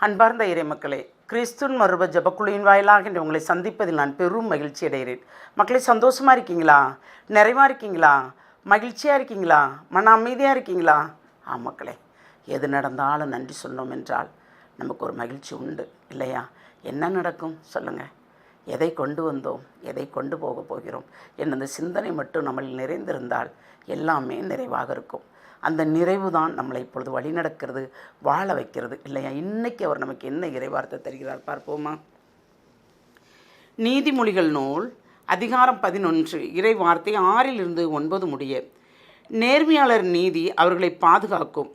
அன்பார்ந்த இறைமக்களே, கிறிஸ்துவின் மறுப ஜெபக்குழுவின் வாயிலாக இன்று உங்களை சந்திப்பதில் நான் பெரும் மகிழ்ச்சி அடைகிறேன். மக்களே, சந்தோஷமாக இருக்கீங்களா? நிறைவாக இருக்கீங்களா? மகிழ்ச்சியாக இருக்கீங்களா? மன அமைதியாக இருக்கீங்களா? மக்களே, எது நடந்தாலும் நன்றி சொன்னோம் என்றால் நமக்கு ஒரு மகிழ்ச்சி உண்டு இல்லையா? என்ன நடக்கும் சொல்லுங்கள்? எதை கொண்டு வந்தோம், எதை கொண்டு போக போகிறோம் என்ற சிந்தனை மட்டும் நம்மளில் நிறைந்திருந்தால் எல்லாமே நிறைவாக இருக்கும். அந்த நிறைவு தான் நம்மளை இப்பொழுது வழிநடக்கிறது, வாழ வைக்கிறது இல்லையா? இன்றைக்கி அவர் நமக்கு என்ன இறைவார்த்தை தருகிறார் பார்ப்போமா? நீதிமொழிகள் நூல் அதிகாரம் 11 இறை வார்த்தை 6 9 முடிய. நேர்மையாளர் நீதி அவர்களை பாதுகாக்கும்,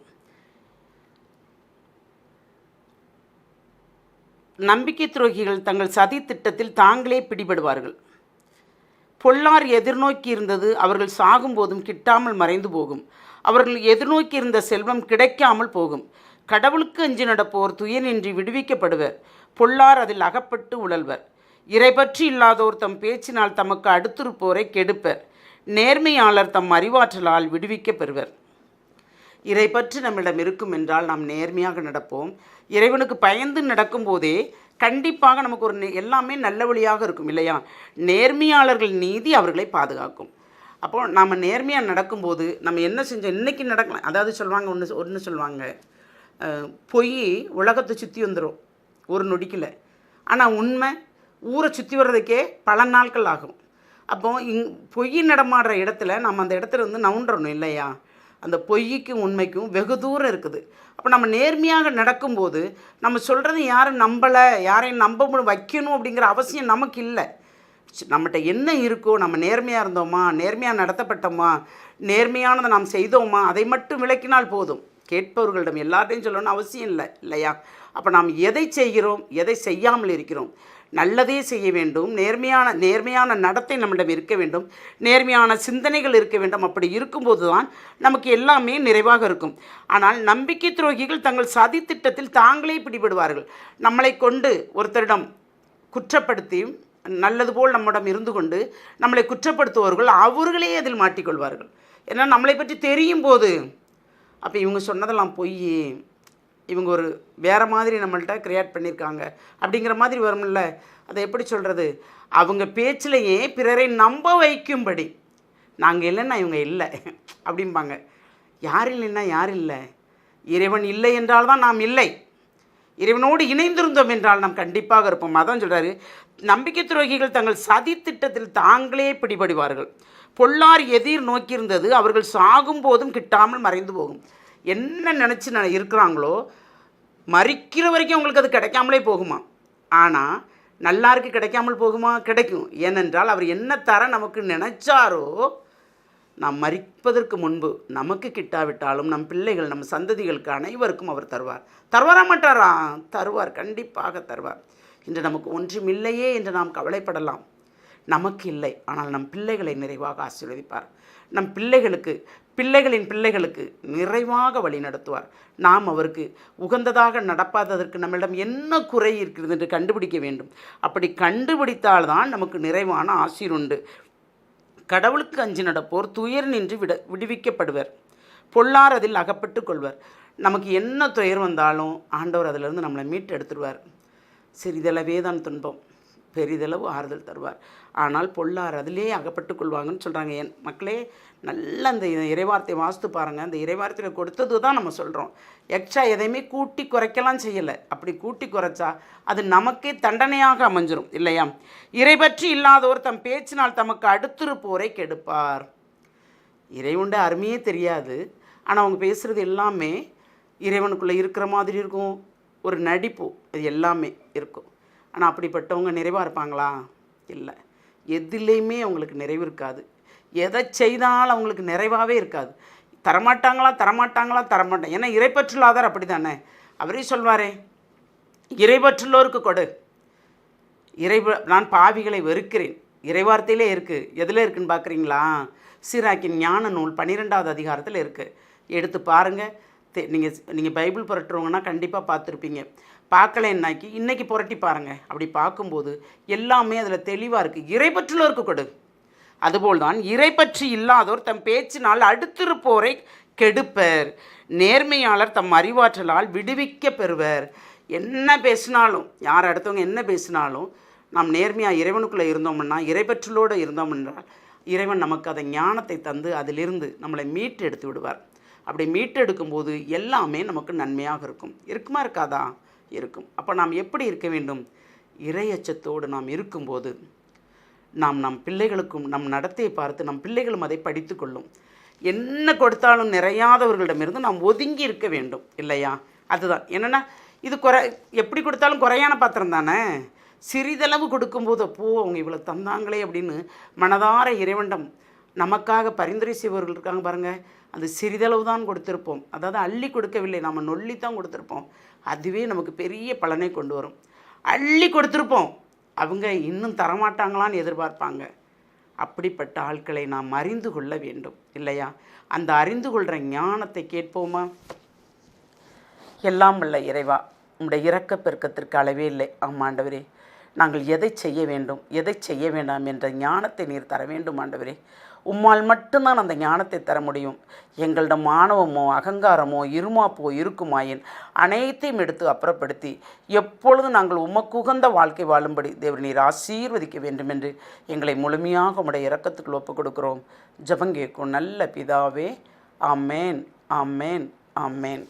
நம்பிக்கை துரோகிகள் தங்கள் சதி திட்டத்தில் தாங்களே பிடிபடுவார்கள். பொல்லார் எதிர்நோக்கி இருந்தது அவர்கள் சாகும்போதும் கிட்டாமல் மறைந்து போகும். அவர்கள் எதிர்நோக்கி இருந்த செல்வம் கிடைக்காமல் போகும். கடவுளுக்கு அஞ்சி நடப்போர் துயரின்றி விடுவிக்கப்படுவர். பொல்லார் அதில் அகப்பட்டு உழல்வர். இறைபற்றி இல்லாதோர் தம் பேச்சினால் தமக்கு அடுத்திருப்போரை கெடுப்பர். நேர்மையாளர் தம் அறிவாற்றலால் விடுவிக்கப் பெறுவர். இறை பற்றி நம்மிடம் இருக்கும் என்றால் நாம் நேர்மையாக நடப்போம். இறைவனுக்கு பயந்து நடக்கும்போதே கண்டிப்பாக நமக்கு ஒரு எல்லாமே நல்ல வழியாக இருக்கும் இல்லையா? நேர்மையாளர்கள் நீதி அவர்களை பாதுகாக்கும். அப்போது நாம் நேர்மையாக நடக்கும்போது நம்ம என்ன செஞ்சோம் இன்றைக்கி நடக்கலாம். அதாவது சொல்லுவாங்க, ஒன்று சொல்லுவாங்க, பொய் உலகத்தை சுற்றி வந்துடும் ஒரு நொடிக்கல. ஆனால் உண்மை ஊரை சுற்றி வர்றதுக்கே பல நாட்கள் ஆகும். அப்போது பொய் நடமாடுற இடத்துல நம்ம அந்த இடத்துல நவுன்றணும் இல்லையா? அந்த பொய்க்கும் உண்மைக்கும் வெகு தூரம் இருக்குது. அப்போ நம்ம நேர்மையாக நடக்கும்போது நம்ம சொல்கிறது யாரும் நம்பலை, யாரையும் நம்ப வைக்கணும் அப்படிங்கிற அவசியம் நமக்கு இல்லை. நம்மகிட்ட என்ன இருக்கோ, நம்ம நேர்மையாக இருந்தோமா, நேர்மையாக நடத்தப்பட்டோமா, நேர்மையானதை நாம் செய்தோமா, அதை மட்டும் விளக்கினால் போதும். கேட்பவர்களிடம் எல்லாத்தையும் சொல்லணும்னு அவசியம் இல்லை இல்லையா? அப்போ நாம் எதை செய்கிறோம், எதை செய்யாமல் இருக்கிறோம்? நல்லதே செய்ய வேண்டும். நேர்மையான நடத்தை நம்மிடம் இருக்க வேண்டும். நேர்மையான சிந்தனைகள் இருக்க வேண்டும். அப்படி இருக்கும்போது தான் நமக்கு எல்லாமே நிறைவாக இருக்கும். ஆனால் நம்பிக்கை துரோகிகள் தங்கள் சதி திட்டத்தில் தாங்களே பிடிபடுவார்கள். நம்மளை கொண்டு ஒருத்தரிடம் குற்றப்படுத்தி நல்லது போல் நம்மிடம் இருந்து கொண்டு நம்மளை குற்றப்படுத்துவார்கள். அவர்களே அதில் மாட்டிக்கொள்வார்கள். ஏன்னா நம்மளை பற்றி தெரியும் போது அப்போ இவங்க சொன்னதெல்லாம் பொய், இவங்க ஒரு வேறு மாதிரி நம்மள்கிட்ட க்ரியேட் பண்ணியிருக்காங்க அப்படிங்கிற மாதிரி வரும்ல. அதை எப்படி சொல்கிறது? அவங்க பேச்சிலேயே பிறரை நம்ப வைக்கும்படி நாங்கள் இல்லைன்னா இவங்க இல்லை அப்படிம்பாங்க. யார் இல்லைன்னா யார் இல்லை? இறைவன் இல்லை என்றால் தான் நாம் இல்லை. இறைவனோடு இணைந்திருந்தோம் என்றால் நாம் கண்டிப்பாக இருப்போம். அதான் சொல்கிறாரு, நம்பிக்கை துரோகிகள் தங்கள் சதி திட்டத்தில் தாங்களே பிடிபடுவார்கள். பொல்லார் எதிர் நோக்கியிருந்தது அவர்கள் சாகும் போதும் கிட்டாமல் மறைந்து போகும். என்ன நினச்சி இருக்கிறாங்களோ மறிக்கிற வரைக்கும் அவங்களுக்கு அது கிடைக்காமலே போகுமா? ஆனால் நல்லாருக்கு கிடைக்காமல் போகுமா? கிடைக்கும். ஏனென்றால் அவர் என்ன தர நமக்கு நினைச்சாரோ நாம் மறிப்பதற்கு முன்பு நமக்கு கிட்டாவிட்டாலும் நம் பிள்ளைகள் நம் சந்ததிகளுக்கு அனைவருக்கும் அவர் தருவார். தருவாரா மாட்டாரா? தருவார், கண்டிப்பாக தருவார். இன்று நமக்கு ஒன்றுமில்லையே என்று நாம் கவலைப்படலாம். நமக்கு இல்லை, ஆனால் நம் பிள்ளைகளை நிறைவாக ஆசீர்வதிப்பார். நம் பிள்ளைகளின் பிள்ளைகளுக்கு நிறைவாக வழி நடத்துவார். நாம் அவருக்கு உகந்ததாக நடப்பாததற்கு நம்மிடம் என்ன குறை இருக்கிறது என்று கண்டுபிடிக்க வேண்டும். அப்படி கண்டுபிடித்தால்தான் நமக்கு நிறைவான ஆசீர். கடவுளுக்கு அஞ்சி நடப்போர் துயர் நின்று விடுவிக்கப்படுவர். பொல்லார் அதில் அகப்பட்டு கொள்வர். நமக்கு என்ன துயர் வந்தாலும் ஆண்டவர் அதிலிருந்து நம்மளை மீட்டு எடுத்துடுவார். சிறிதளவே தான் துன்பம், பெரிதளவு ஆறுதல் தருவார். ஆனால் பொல்லார் அதிலே அகப்பட்டு கொள்வாங்கன்னு சொல்கிறாங்க. என் மக்களே, நல்ல அந்த இறைவார்த்தை வாசித்து பாருங்கள். அந்த இறைவார்த்தையில் கொடுத்தது தான் நம்ம சொல்கிறோம். எக்ஸ்ட்ரா எதையுமே கூட்டி குறைக்கலாம் செய்யலை. அப்படி கூட்டி குறைச்சா அது நமக்கே தண்டனையாக அமைஞ்சிரும் இல்லையா? இறைபற்றி இல்லாதோர் தம் பேச்சினால் தமக்கு அடுத்திருப்போரை கெடுப்பார். இறைவனுடைய அருமையே தெரியாது, ஆனால் அவங்க பேசுகிறது எல்லாமே இறைவனுக்குள்ளே இருக்கிற மாதிரி இருக்கும். ஒரு நடிப்பு, அது எல்லாமே இருக்கும். ஆனால் அப்படிப்பட்டவங்க நிறைவாக இருப்பாங்களா? இல்லை. எதுலேயுமே அவங்களுக்கு நிறைவு இருக்காது. எதை செய்தாலும் அவங்களுக்கு நிறைவாகவே இருக்காது. தரமாட்டாங்க. ஏன்னா இறைப்பற்றுள்ளாதார் அப்படி தானே. அவரே சொல்வாரே, இறைப்பற்றுள்ளோருக்கு கொடு. நான் பாவிகளை வெறுக்கிறேன். இறைவார்த்தையிலே இருக்குது. எதில் இருக்குதுன்னு பார்க்குறீங்களா? சீராக்கின் ஞான நூல் 12வது அதிகாரத்தில் இருக்குது. எடுத்து பாருங்கள். நீங்கள் பைபிள் புரட்டுறவங்கன்னா கண்டிப்பாக பார்த்துருப்பீங்க. பார்க்கலைன்னாக்கி இன்றைக்கி புரட்டி பாருங்கள். அப்படி பார்க்கும்போது எல்லாமே அதில் தெளிவாக இருக்குது. இறைப்பற்றுள்ளோருக்கு கொடு. அதுபோல் தான் இறைப்பற்றி இல்லாதோர் தம் பேச்சினால் அடுத்திருப்போரை கெடுப்பர். நேர்மையாளர் தம் அறிவாற்றலால் விடுவிக்க பெறுவர். என்ன பேசினாலும், யார் அடுத்தவங்க என்ன பேசினாலும் நாம் நேர்மையாக இறைவனுக்குள்ளே இருந்தோம்னா, இறைப்பற்றலோடு இருந்தோம் என்றால் இறைவன் நமக்கு அதை ஞானத்தை தந்து அதிலிருந்து நம்மளை மீட்டு எடுத்து விடுவார். அப்படி மீட்டு எடுக்கும்போது எல்லாமே நமக்கு நன்மையாக இருக்கும். இருக்குமா இருக்காதா? இருக்கும். அப்போ நாம் எப்படி இருக்க வேண்டும்? இறையச்சத்தோடு நாம் இருக்கும்போது நாம் நம் பிள்ளைகளுக்கும் நம் நடத்தையை பார்த்து நம் பிள்ளைகளும் அதை படித்து கொள்ளும். என்ன கொடுத்தாலும் நிறையாதவர்களிடமிருந்து நாம் ஒதுங்கி இருக்க வேண்டும் இல்லையா? அதுதான் என்னென்னா, இது எப்படி கொடுத்தாலும் குறையான பாத்திரம் தானே. சிறிதளவு கொடுக்கும்போது அப்போ அவங்க இவ்வளோ தந்தாங்களே அப்படின்னு மனதார இறைவனிடம் நமக்காக பரிந்துரை செய்பவர்கள் இருக்காங்க பாருங்கள். அது சிறிதளவு தான் கொடுத்துருப்போம், அதாவது அள்ளி கொடுக்கவில்லை, நம்ம நொல்லி தான் கொடுத்துருப்போம். அதுவே நமக்கு பெரிய பலனை கொண்டு வரும். அள்ளி கொடுத்துருப்போம், அவங்க இன்னும் தரமாட்டாங்களான்னு எதிர்பார்ப்பாங்க. அப்படிப்பட்ட ஆட்களை நாம் அறிந்து கொள்ள வேண்டும் இல்லையா? அந்த அறிந்து கொள்கிற ஞானத்தை கேட்போமா? எல்லாம் வல்ல இறைவா, உம்முடைய இரக்க பெருக்கத்திற்கு அளவே இல்லை. ஆமாண்டவரே, நாங்கள் எதை செய்ய வேண்டும் எதை செய்ய வேண்டாம் என்ற ஞானத்தை நீர் தர வேண்டும் ஆண்டவரே. உம்மால் மட்டும்தான் அந்த ஞானத்தை தர முடியும். எங்களிடம் ஆணவமோ அகங்காரமோ இருமாப்போ இருக்குமாயின் அனைத்தையும் எடுத்து அப்புறப்படுத்தி எப்பொழுதும் நாங்கள் உமக்கு உகந்த வாழ்க்கை வாழும்படி தேவர் நீர் ஆசீர்வதிக்க வேண்டும் என்று எங்களை முழுமையாக உம்முடைய இரக்கத்துக்குள் ஒப்புக் கொடுக்கிறோம். ஜெபம் கேட்கும் நல்ல பிதாவே. ஆமேன், ஆமேன், ஆமேன்.